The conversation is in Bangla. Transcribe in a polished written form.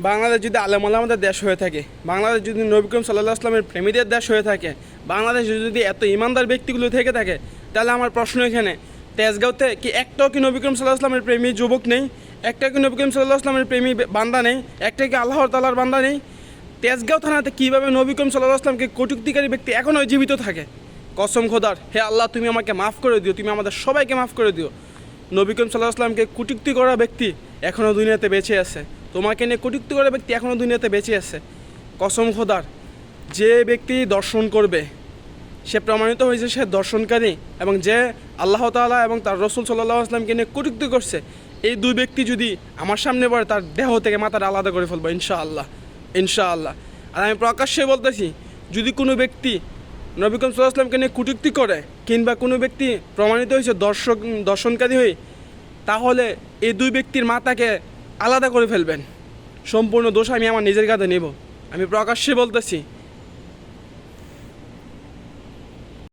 বাংলাদেশ যদি আলেম ওলামাদের দেশ হয়ে থাকে, বাংলাদেশ যদি নবী করিম সাল্লাল্লাহু আলাইহি ওয়াসাল্লামের প্রেমীদের দেশ হয়ে থাকে, বাংলাদেশে যদি এত ইমানদার ব্যক্তিগুলো থেকে থাকে, তাহলে আমার প্রশ্ন এখানে, তেজগাঁওতে কি একটাও কি নবী করিম সাল্লাল্লাহু আলাইহি ওয়াসাল্লামের প্রেমী যুবক নেই? একটা কি নবী করিম সাল্লাল্লাহু আলাইহি ওয়াসাল্লামের প্রেমী বান্দা নেই? একটা কি আল্লাহ তাআলার বান্দা নেই? তেজগাঁও থানাতে কীভাবে নবী করিম সাল্লাল্লাহু আলাইহি ওয়াসাল্লামকে কটূক্তিকারী ব্যক্তি এখনও জীবিত থাকে? কসম খোদার, হে আল্লাহ, তুমি আমাকে মাফ করে দিও, তুমি আমাদের সবাইকে মাফ করে দিও। নবী করিম সাল্লাল্লাহু আলাইহি ওয়াসাল্লামকে কটূক্তি করা ব্যক্তি এখনও দুনিয়াতে বেঁচে আছে। তোমাকে নিয়ে কটূক্তি করা ব্যক্তি এখনও দুনিয়াতে বেঁচে আছে। কসম খোদার, যে ব্যক্তি দর্শন করবে সে প্রমাণিত হয়েছে সে দর্শনকারী, এবং যে আল্লাহ তাআলা এবং তার রসুল সাল্লাল্লাহু আলাইহি ওয়াসাল্লামকে নিয়ে কটূক্তি করছে, এই দুই ব্যক্তি যদি আমার সামনে পড়ে, তার দেহ থেকে মাথাটা আলাদা করে ফেলবো ইনশাআল্লাহ, ইনশাআল্লাহ। আর আমি প্রকাশ্যে বলতেছি, যদি কোনো ব্যক্তি নবী করিম সাল্লাল্লাহু আলাইহি ওয়াসাল্লামকে নিয়ে কটূক্তি করে, কিংবা কোনো ব্যক্তি প্রমাণিত হয়েছে দর্শনকারী হয়ে, তাহলে এই দুই ব্যক্তির মাথাকে আলাদা করে ফেলবেন। সম্পূর্ণ দোষ আমি আমার নিজের কাঁধে নেব। আমি প্রকাশ্যে বলতেছি।